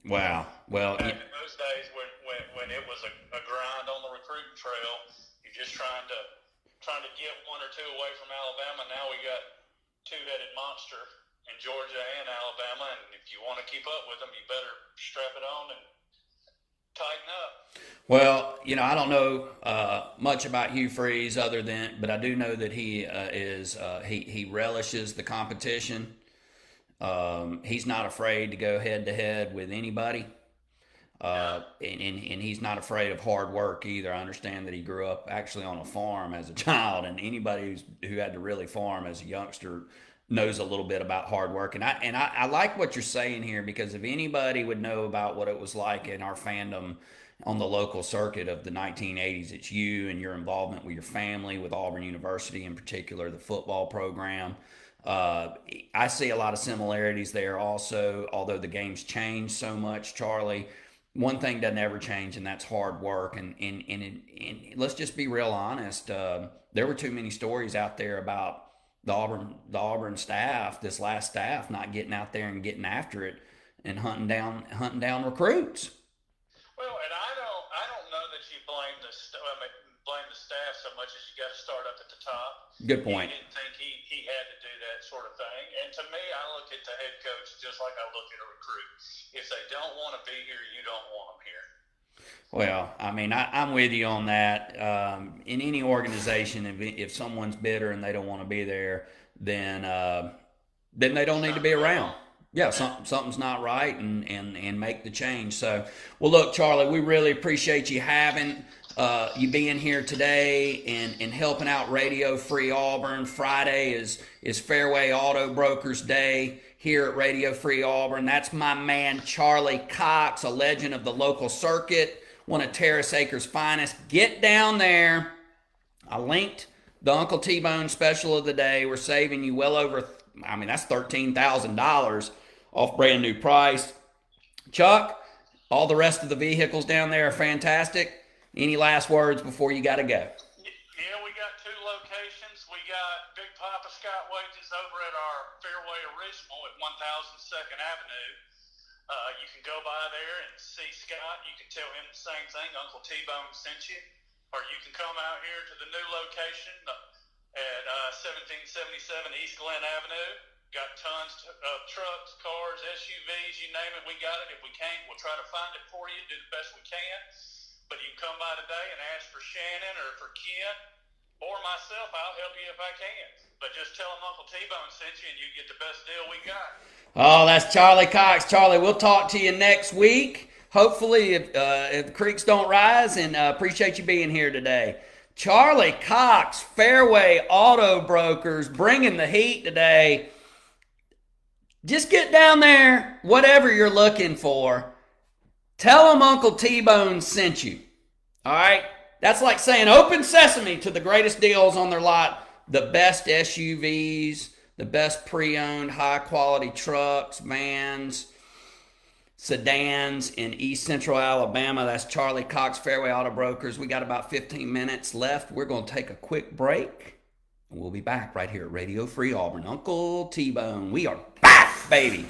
Wow. Well, back in those days when it was a grind on the recruiting trail, you're just trying to get one or two away from Alabama. Now we got two-headed monster in Georgia and Alabama, and if you want to keep up with them, you better strap it on and tighten up. Well, I don't know much about Hugh Freeze but I do know that he relishes the competition. He's not afraid to go head to head with anybody. And he's not afraid of hard work either. I understand that he grew up actually on a farm as a child, and anybody who had to really farm as a youngster knows a little bit about hard work. And I like what you're saying here, because if anybody would know about what it was like in our fandom on the local circuit of the 1980s, it's you and your involvement with your family, with Auburn University in particular, the football program. I see a lot of similarities there also, although the game's changed so much, Charlie. One thing doesn't ever change, and that's hard work. And let's just be real honest. There were too many stories out there about the Auburn staff, this last staff, not getting out there and getting after it and hunting down recruits. Well, and I don't know that you blame the staff so much as you got to start up at the top. Good point. He didn't think he had to do that sort of thing. And to me, I look at the head coach just like I look at a recruit. If they don't want to be here, you don't want them here. Well, I mean, I'm with you on that. In any organization, if someone's bitter and they don't want to be there, then they don't need to be around. Yeah, something's not right, and make the change. So, well, look, Charlie, we really appreciate you you being here today and helping out Radio Free Auburn. Friday is Fairway Auto Brokers Day here at Radio Free Auburn. That's my man Charlie Cox, a legend of the local circuit, one of Terrace Acres' finest. Get down there. I linked the Uncle T-Bone special of the day. We're saving you well over, that's $13,000 off brand new price. Chuck, all the rest of the vehicles down there are fantastic. Any last words before you got to go? Yeah, we got two locations. We got Big Papa Scott Wages over at our Fairway Original at 1002nd Avenue. You can go by there and see Scott. You can tell him the same thing. Uncle T-Bone sent you. Or you can come out here to the new location at 1777 East Glen Avenue. Got tons of trucks, cars, SUVs, you name it, we got it. If we can't, we'll try to find it for you, do the best we can. But you can come by today and ask for Shannon or for Ken or myself. I'll help you if I can. But just tell them Uncle T-Bone sent you and you get the best deal we got. Oh, that's Charlie Cox. Charlie, we'll talk to you next week. Hopefully, if the creeks don't rise, and appreciate you being here today. Charlie Cox, Fairway Auto Brokers, bringing the heat today. Just get down there, whatever you're looking for. Tell them Uncle T-Bone sent you. All right? That's like saying open sesame to the greatest deals on their lot. The best SUVs, the best pre-owned high-quality trucks, vans, sedans in East Central Alabama. That's Charlie Cox, Fairway Auto Brokers. We got about 15 minutes left. We're going to take a quick break. And we'll be back right here at Radio Free Auburn. Uncle T-Bone. We are back, baby.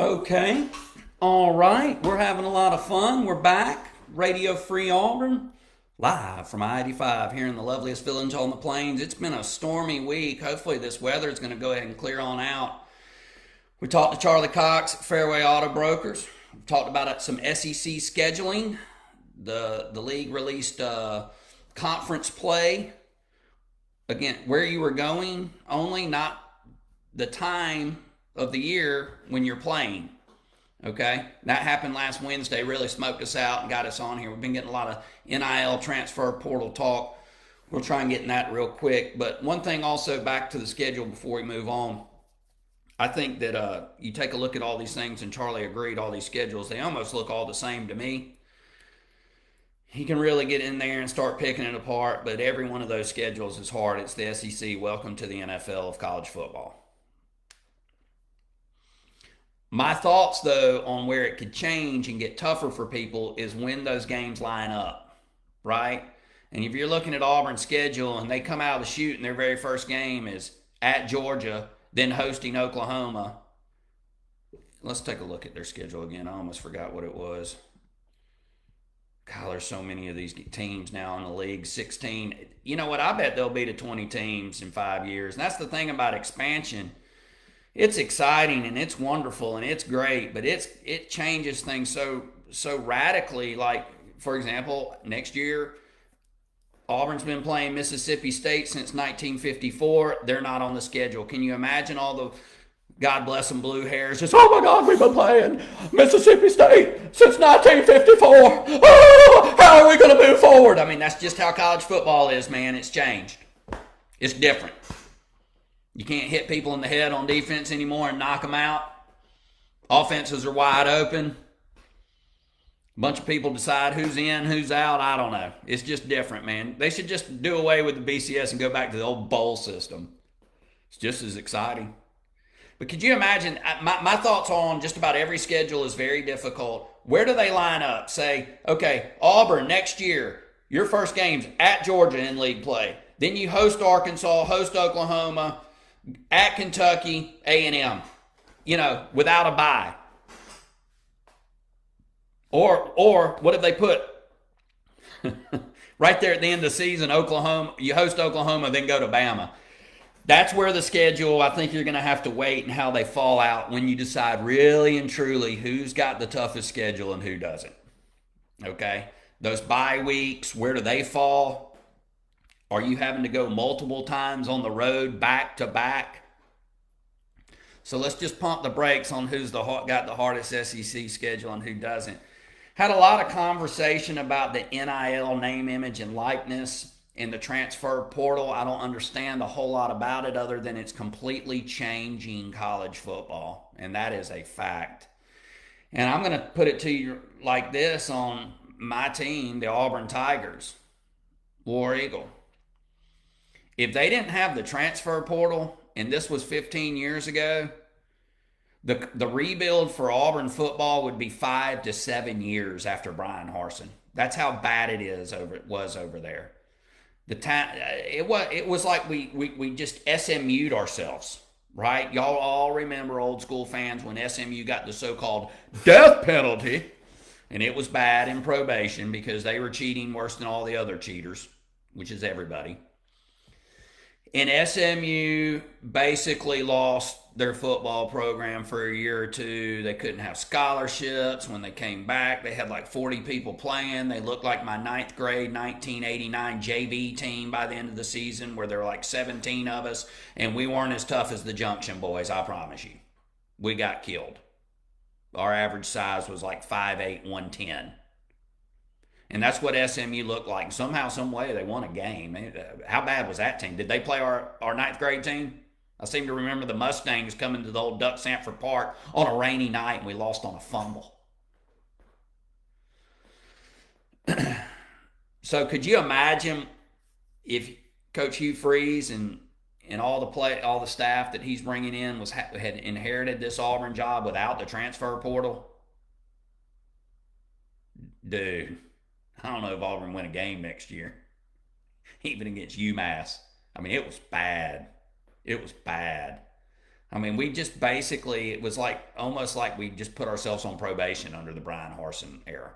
Okay. All right. We're having a lot of fun. We're back. Radio Free Auburn. Live from I-85 here in the loveliest village on the plains. It's been a stormy week. Hopefully this weather is going to go ahead and clear on out. We talked to Charlie Cox at Fairway Auto Brokers. We talked about some SEC scheduling. The league released conference play. Again, where you were going only, not the time of the year when you're playing. Okay, that happened last Wednesday. Really smoked us out and got us on here. We've been getting a lot of NIL transfer portal talk. We'll try and get in that real quick. But one thing also, back to the schedule before we move on. I think that you take a look at all these things, and Charlie agreed, all these schedules, they almost look all the same to me. He can really get in there and start picking it apart, but every one of those schedules is hard. It's the SEC. Welcome to the NFL of college football. My thoughts, though, on where it could change and get tougher for people is when those games line up, right? And if you're looking at Auburn's schedule and they come out of the chute and their very first game is at Georgia, then hosting Oklahoma. Let's take a look at their schedule again. I almost forgot what it was. God, there's so many of these teams now in the league. 16. You know what? I bet they'll be to 20 teams in 5 years. And that's the thing about expansion. It's exciting and it's wonderful and it's great, but it changes things so radically. Like, for example, next year, Auburn's been playing Mississippi State since 1954. They're not on the schedule. Can you imagine all the, God bless them, blue hairs, just, oh my God, we've been playing Mississippi State since 1954. Oh, how are we going to move forward? I mean, that's just how college football is, man. It's changed. It's different. You can't hit people in the head on defense anymore and knock them out. Offenses are wide open. A bunch of people decide who's in, who's out. I don't know. It's just different, man. They should just do away with the BCS and go back to the old bowl system. It's just as exciting. But could you imagine, my thoughts on just about every schedule is very difficult. Where do they line up? Say, okay, Auburn next year, your first game's at Georgia in league play. Then you host Arkansas, host Oklahoma, at Kentucky, A&M, without a bye. Or what if they put right there at the end of the season, Oklahoma, you host Oklahoma, then go to Bama. That's where the schedule, I think you're going to have to wait and how they fall out when you decide really and truly who's got the toughest schedule and who doesn't. Okay? Those bye weeks, where do they fall? Are you having to go multiple times on the road back to back? So let's just pump the brakes on who's got the hardest SEC schedule and who doesn't. Had a lot of conversation about the NIL name, image, and likeness in the transfer portal. I don't understand a whole lot about it other than it's completely changing college football, and that is a fact. And I'm going to put it to you like this on my team, the Auburn Tigers, War Eagle. If they didn't have the transfer portal, and this was 15 years ago, the rebuild for Auburn football would be 5 to 7 years after Brian Harsin. That's how bad it was over there. It was like we just SMU'd ourselves, right? Y'all all remember, old school fans, when SMU got the so-called death penalty, and it was bad in probation because they were cheating worse than all the other cheaters, which is everybody. And SMU basically lost their football program for a year or two. They couldn't have scholarships. When they came back, they had like 40 people playing. They looked like my 9th grade 1989 JV team by the end of the season, where there were like 17 of us, and we weren't as tough as the Junction boys, I promise you. We got killed. Our average size was like 5'8", 110. And that's what SMU looked like. Somehow, some way, they won a game. How bad was that team? Did they play our 9th grade team? I seem to remember the Mustangs coming to the old Duck Sanford Park on a rainy night, and we lost on a fumble. So could you imagine if Coach Hugh Freeze and all the staff that he's bringing in had inherited this Auburn job without the transfer portal? Dude, I don't know if Auburn win a game next year, even against UMass. I mean, it was bad. It was bad. I mean, we just basically, it was like almost like we just put ourselves on probation under the Brian Harsin era.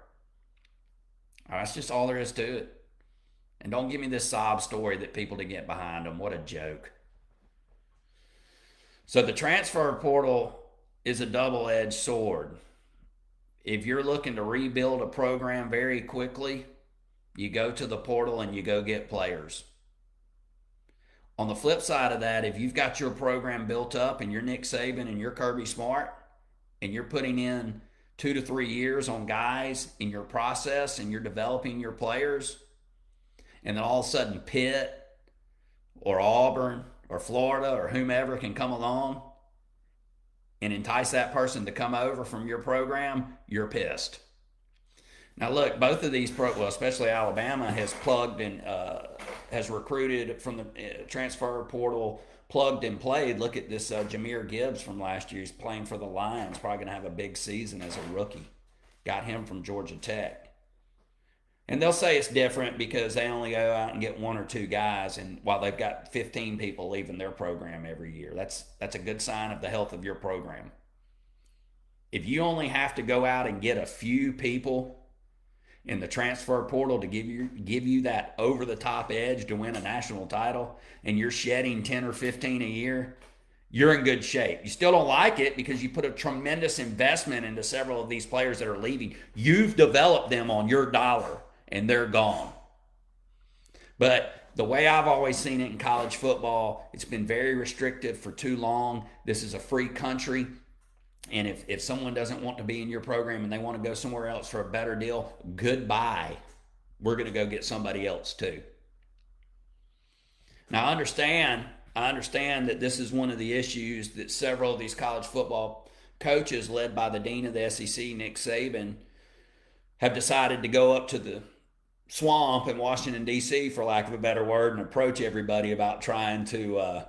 That's just all there is to it. And don't give me this sob story that people to get behind them. What a joke. So the transfer portal is a double-edged sword. If you're looking to rebuild a program very quickly, you go to the portal and you go get players. On the flip side of that, if you've got your program built up and you're Nick Saban and you're Kirby Smart and you're putting in 2 to 3 years on guys in your process and you're developing your players, and then all of a sudden Pitt or Auburn or Florida or whomever can come along and entice that person to come over from your program, you're pissed. Now look, both of these especially Alabama has plugged and has recruited from the transfer portal, plugged and played. Look at this Jahmyr Gibbs from last year. He's playing for the Lions, probably going to have a big season as a rookie. Got him from Georgia Tech. And they'll say it's different because they only go out and get 1 or 2 guys, and while they've got 15 people leaving their program every year. That's a good sign of the health of your program. If you only have to go out and get a few people in the transfer portal to give you that over-the-top edge to win a national title, and you're shedding 10 or 15 a year, you're in good shape. You still don't like it because you put a tremendous investment into several of these players that are leaving. You've developed them on your dollar, and they're gone. But the way I've always seen it in college football, it's been very restrictive for too long. This is a free country. And if someone doesn't want to be in your program and they want to go somewhere else for a better deal, goodbye. We're going to go get somebody else too. Now I understand that this is one of the issues that several of these college football coaches, led by the dean of the SEC, Nick Saban, have decided to go up to the swamp in Washington, D.C., for lack of a better word, and approach everybody about trying to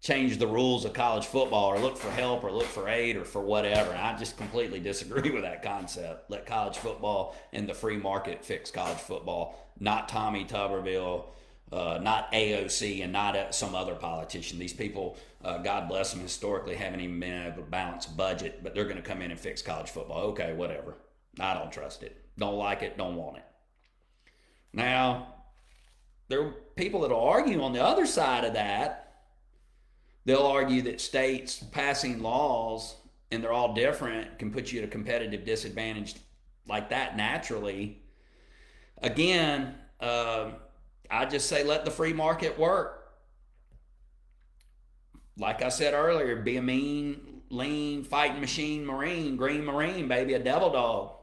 change the rules of college football, or look for help, or look for aid, or for whatever. And I just completely disagree with that concept. Let college football and the free market fix college football, not Tommy Tuberville, not AOC, and not some other politician. These people, God bless them, historically haven't even been able to balance a budget, but they're going to come in and fix college football. Okay, whatever. I don't trust it. Don't like it, don't want it. Now, there are people that will argue on the other side of that. They'll argue that states passing laws, and they're all different, can put you at a competitive disadvantage like that naturally. Again, I just say let the free market work. Like I said earlier, be a mean, lean, fighting machine Marine, Green Marine, baby, a devil dog.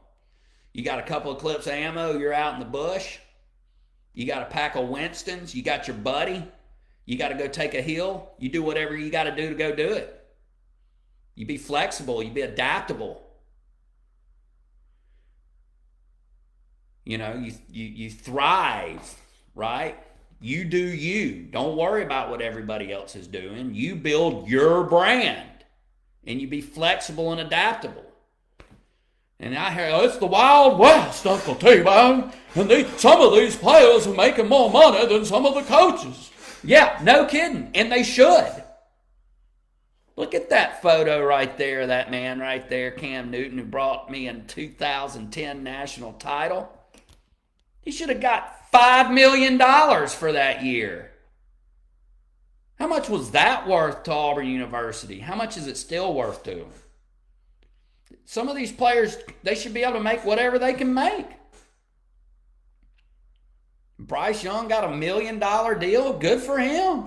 You got a couple of clips of ammo, you're out in the bush. You got a pack of Winstons, you got your buddy. You got to go take a hill. You do whatever you got to do go do it. You be flexible. You be adaptable. You know, you thrive, right? You do you. Don't worry about what everybody else is doing. You build your brand, and you be flexible and adaptable. And I hear, oh, it's the Wild West, Uncle T-Bone, and some of these players are making more money than some of the coaches. Yeah, no kidding. And they should. Look at that photo right there, that man right there, Cam Newton, who brought me a 2010 national title. He should have got $5 million for that year. How much was that worth to Auburn University? How much is it still worth to them? Some of these players, they should be able to make whatever they can make. Bryce Young got $1 million deal. Good for him.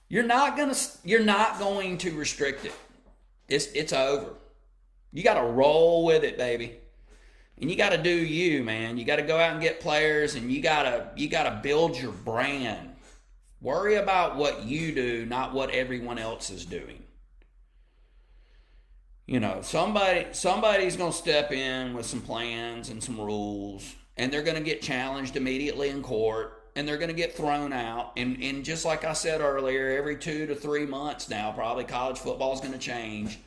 You're not going to restrict it. It's over. You got to roll with it, baby. And you got to do you, man. You got to go out and get players, and you got to build your brand. Worry about what you do, not what everyone else is doing. You know, somebody's going to step in with some plans and some rules, and they're going to get challenged immediately in court, and they're going to get thrown out. And just like I said earlier, every 2 to 3 months now, probably college football is going to change.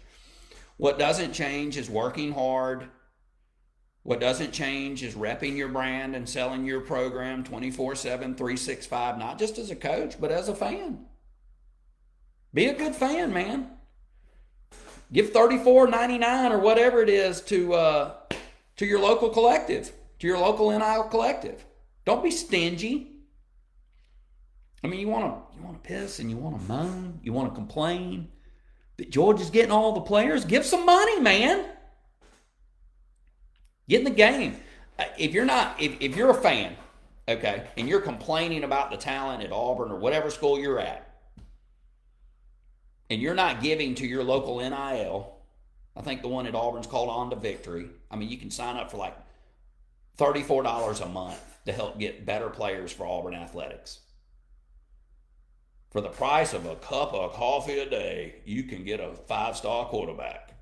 What doesn't change is working hard. What doesn't change is repping your brand and selling your program 24/7, 365, not just as a coach, but as a fan. Be a good fan, man. Give $34.99 or whatever it is to your local collective, to your local NIL collective. Don't be stingy. I mean, you want to piss and you want to moan, you want to complain that Georgia's getting all the players. Give some money, man. Get in the game. If you're a fan, okay, and you're complaining about the talent at Auburn or whatever school you're at, and you're not giving to your local NIL, I think the one at Auburn's called On to Victory. I mean, you can sign up for like $34 a month to help get better players for Auburn athletics. For the price of a cup of coffee a day, you can get a 5-star quarterback.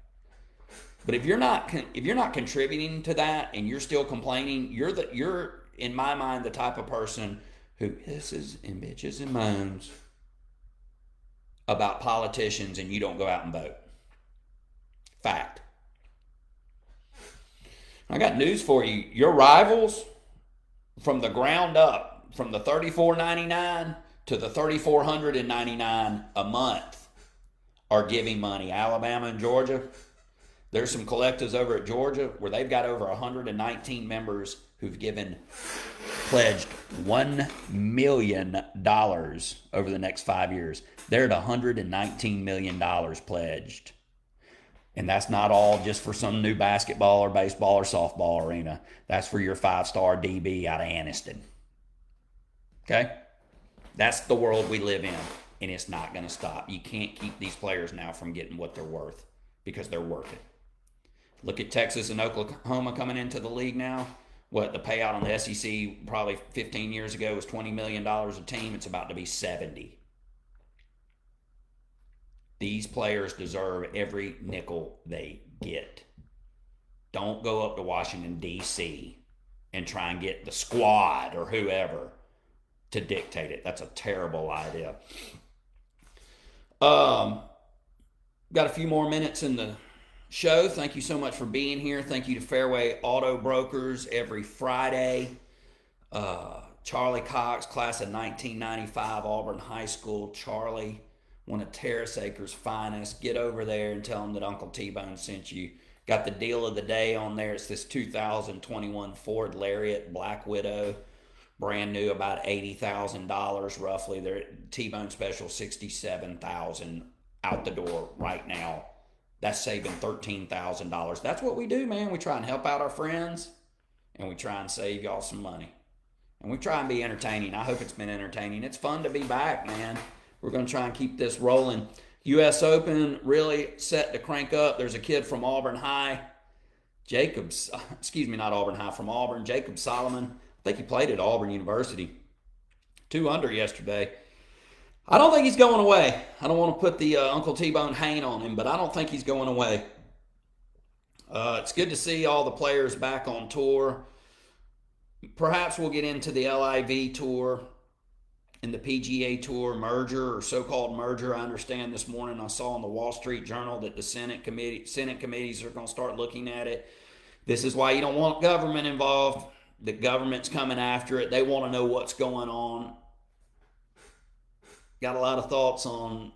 But if you're not contributing to that and you're still complaining, you're in my mind the type of person who hisses and bitches and moans about politicians and you don't go out and vote. Fact. I got news for you. Your rivals, from the ground up, from the $34.99 to the $3,499 a month, are giving money. Alabama and Georgia. There's some collectives over at Georgia where they've got over 119 members who've pledged $1 million over the next 5 years. They're at $119 million pledged. And that's not all just for some new basketball or baseball or softball arena. That's for your 5-star DB out of Anniston. Okay? That's the world we live in, and it's not going to stop. You can't keep these players now from getting what they're worth because they're worth it. Look at Texas and Oklahoma coming into the league now. What the payout on the SEC probably 15 years ago was $20 million a team. It's about to be 70. These players deserve every nickel they get. Don't go up to Washington, D.C. and try and get the squad or whoever to dictate it. That's a terrible idea. Got a few more minutes in the show. Thank you so much for being here. Thank you to Fairway Auto Brokers every Friday. Charlie Cox, class of 1995, Auburn High School. Charlie, one of Terrace Acres' finest. Get over there and tell them that Uncle T-Bone sent you. Got the deal of the day on there. It's this 2021 Ford Lariat Black Widow. Brand new, about $80,000 roughly. They're T-Bone special, $67,000 out the door right now. That's saving $13,000. That's what we do, man. We try and help out our friends, and we try and save y'all some money. And we try and be entertaining. I hope it's been entertaining. It's fun to be back, man. We're going to try and keep this rolling. U.S. Open really set to crank up. There's a kid from Auburn High, from Auburn, Jacob Solomon. I think he played at Auburn University. 2 under yesterday. I don't think he's going away. I don't want to put the Uncle T-Bone hang on him, but I don't think he's going away. It's good to see all the players back on tour. Perhaps we'll get into the LIV tour and the PGA Tour merger or so-called merger. I understand this morning I saw in the Wall Street Journal that the Senate committees are going to start looking at it. This is why you don't want government involved. The government's coming after it. They want to know what's going on. Got a lot of thoughts on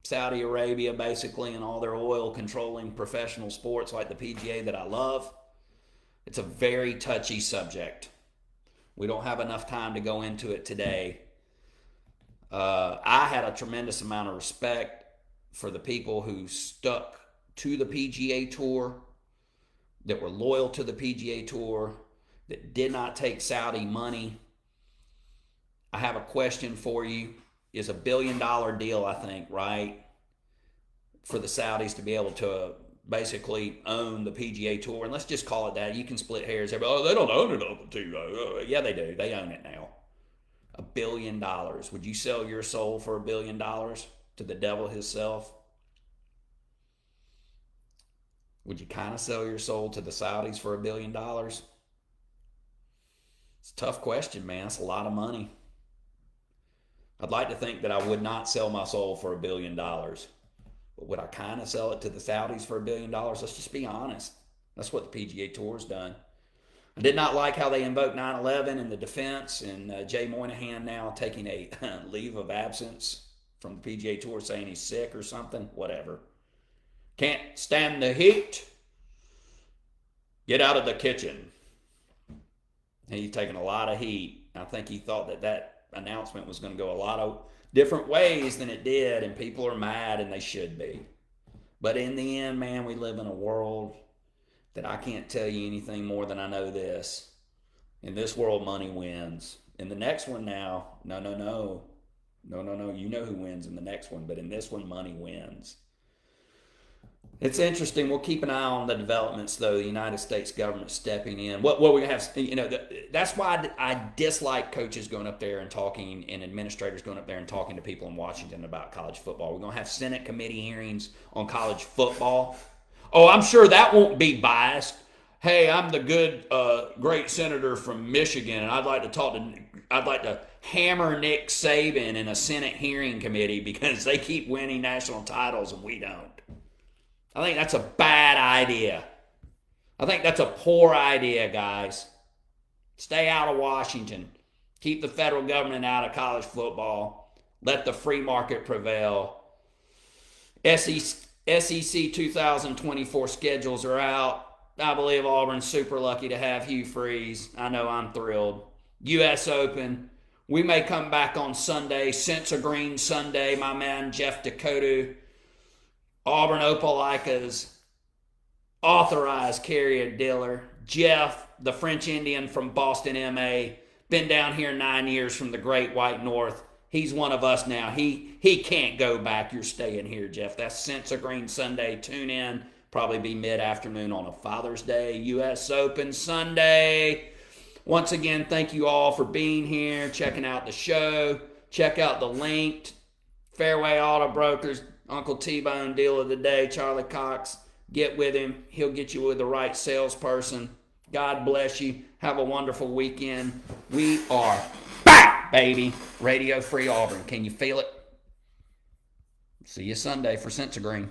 Saudi Arabia, basically, and all their oil controlling professional sports like the PGA that I love. It's a very touchy subject. We don't have enough time to go into it today. I had a tremendous amount of respect for the people who stuck to the PGA Tour, that were loyal to the PGA Tour, that did not take Saudi money. I have a question for you. Is $1 billion deal, I think, right, for the Saudis to be able to basically own the PGA Tour? And let's just call it that. You can split hairs. They don't own it, Uncle T. Yeah, they do. They own it now. $1 billion. Would you sell your soul for $1 billion to the devil himself? Would you kind of sell your soul to the Saudis for $1 billion? It's a tough question, man. It's a lot of money. I'd like to think that I would not sell my soul for $1 billion. But would I kind of sell it to the Saudis for $1 billion? Let's just be honest. That's what the PGA Tour's done. I did not like how they invoked 9/11 in the defense, and Jay Moynihan now taking a leave of absence from the PGA Tour saying he's sick or something. Whatever. Can't stand the heat. Get out of the kitchen. And he's taking a lot of heat. I think he thought that that announcement was going to go a lot of different ways than it did, and people are mad, and they should be. But in the end, man, we live in a world that I can't tell you anything more than I know this. In this world, money wins. In the next one now, no. You know who wins in the next one, but in this one, money wins. It's interesting. We'll keep an eye on the developments, though. The United States government stepping in. What we're gonna have, that's why I dislike coaches going up there and talking, and administrators going up there and talking to people in Washington about college football. We're gonna have Senate committee hearings on college football. Oh, I'm sure that won't be biased. Hey, I'm the good, great senator from Michigan, and I'd like to hammer Nick Saban in a Senate hearing committee because they keep winning national titles and we don't. I think that's a bad idea. I think that's a poor idea, guys. Stay out of Washington. Keep the federal government out of college football. Let the free market prevail. SEC 2024 schedules are out. I believe Auburn's super lucky to have Hugh Freeze. I know I'm thrilled. U.S. Open. We may come back on Sunday. Sense Green Sunday. My man Jeff Dakota. Auburn Opelika's authorized carrier dealer. Jeff, the French Indian from Boston, MA. Been down here 9 years from the Great White North. He's one of us now. He can't go back. You're staying here, Jeff. That's Sense Green Sunday. Tune in. Probably be mid-afternoon on a Father's Day. U.S. Open Sunday. Once again, thank you all for being here, checking out the show. Check out the link. Fairway Auto Brokers, Uncle T-Bone deal of the day, Charlie Cox. Get with him. He'll get you with the right salesperson. God bless you. Have a wonderful weekend. We are back, baby. Radio Free Auburn. Can you feel it? See you Sunday for Sense Green.